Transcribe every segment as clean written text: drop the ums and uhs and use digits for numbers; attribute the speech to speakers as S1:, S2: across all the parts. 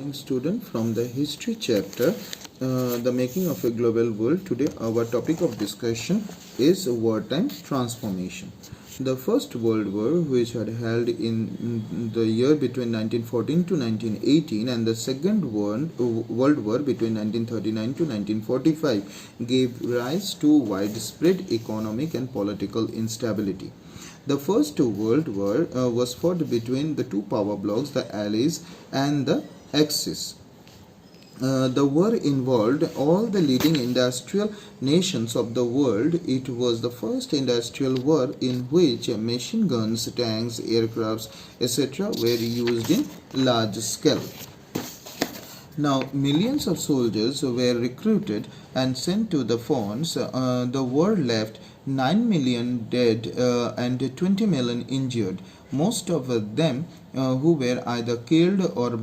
S1: morning, student. From the history chapter, the making of a global world. Today, our topic of discussion is wartime transformation. The First World War, which had held in the year between 1914 to 1918, and the Second World War between 1939 to 1945, gave rise to widespread economic and political instability. The First World War was fought between the two power blocs, the Allies and the Axis. The war involved all the leading industrial nations of the world. It was the first industrial war in which machine guns, tanks, aircrafts, etc. were used in large scale. Now, millions of soldiers were recruited and sent to the fronts. The war left 9 million dead and 20 million injured. Most of them who were either killed or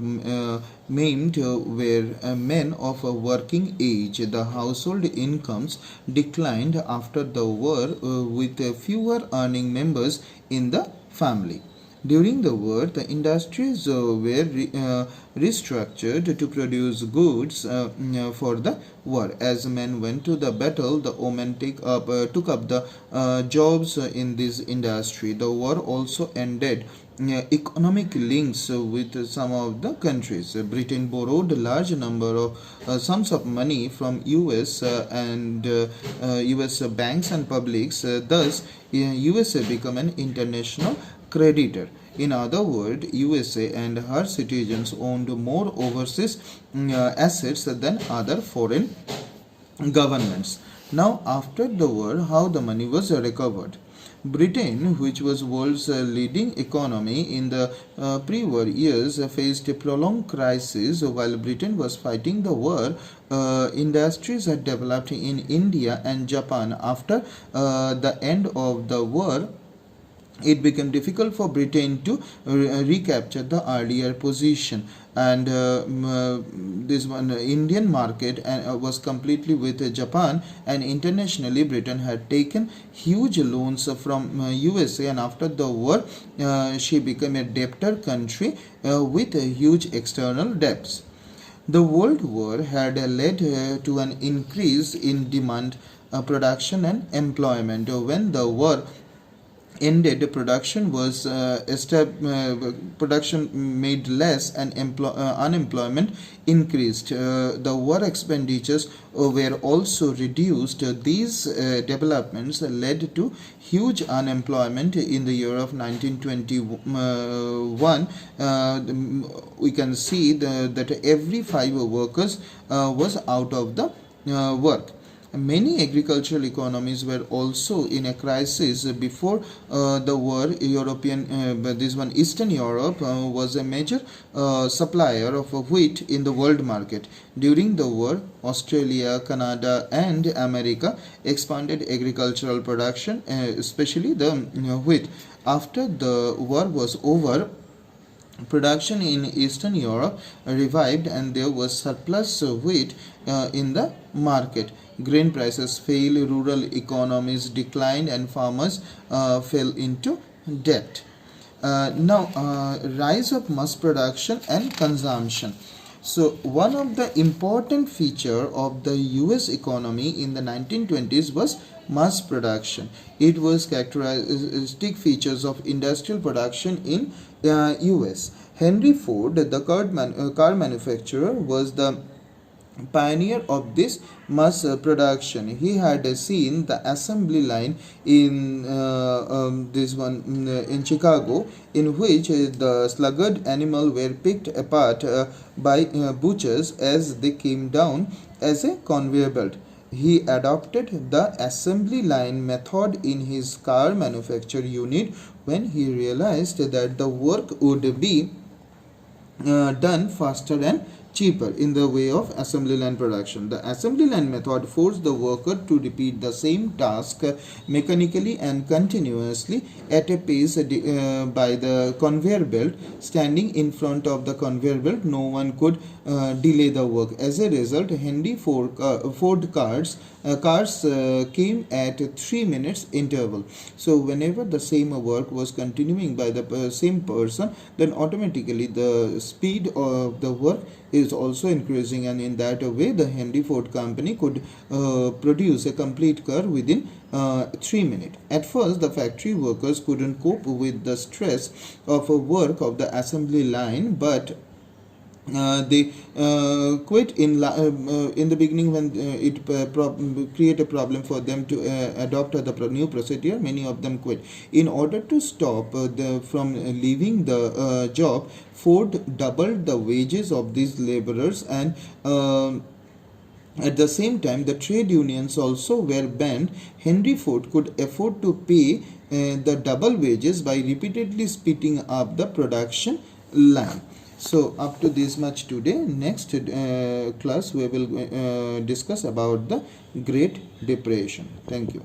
S1: maimed were men of a working age. The household incomes declined after the war, with fewer earning members in the family. During the war, the industries were restructured to produce goods for the war. As men went to the battle, the women took up the jobs in this industry. The war also ended economic links with some of the countries. Britain borrowed a large number of sums of money from US and US banks and publics. Thus, USA became an international creditor. In other words, USA and her citizens owned more overseas assets than other foreign governments. Now, after the war, how the money was recovered? Britain, which was world's leading economy in the pre-war years, faced a prolonged crisis. While Britain was fighting the war, industries had developed in India and Japan. After the end of the war, it became difficult for Britain to recapture the earlier position, and this one Indian market was completely with Japan, and internationally Britain had taken huge loans from USA, and after the war she became a debtor country with huge external debts. The World War had led to an increase in demand, production and employment. When the war ended, production was production made less and unemployment increased. The war expenditures were also reduced. These developments led to huge unemployment. In the year of 1921, we can see that every 5 workers was out of the work. Many agricultural economies were also in a crisis before the war. Eastern Europe was a major supplier of wheat in the world market. During the war, Australia, Canada and America expanded agricultural production, especially the wheat. After the war was over, production in Eastern Europe revived and there was surplus wheat in the market. Grain prices fell, rural economies declined and farmers fell into debt. Rise of mass production and consumption. So one of the important feature of the US economy in the 1920s was mass production. It was characteristic features of industrial production in US. Henry Ford, the car manufacturer, was the pioneer of this mass production. He had seen the assembly line in in Chicago, in which the sluggard animal were picked apart by butchers as they came down as a conveyor belt. He adopted the assembly line method in his car manufacture unit when he realized that the work would be done faster and cheaper in the way of assembly line production. The assembly line method forced the worker to repeat the same task mechanically and continuously at a pace by the conveyor belt. Standing in front of the conveyor belt, no one could delay the work. As a result, Henry Ford cars came at 3 minutes interval. So whenever the same work was continuing by the same person, then automatically the speed of the work is also increasing, and in that way the Henry Ford company could produce a complete car within 3 minutes. At first, the factory workers couldn't cope with the stress of work of the assembly line, but they quit in the beginning when it create a problem for them to adopt the new procedure. Many of them quit. In order to stop from leaving the job, Ford doubled the wages of these laborers, and at the same time, the trade unions also were banned. Henry Ford could afford to pay the double wages by repeatedly speeding up the production line. So up to this much today. Next class we will discuss about the Great Depression. Thank you.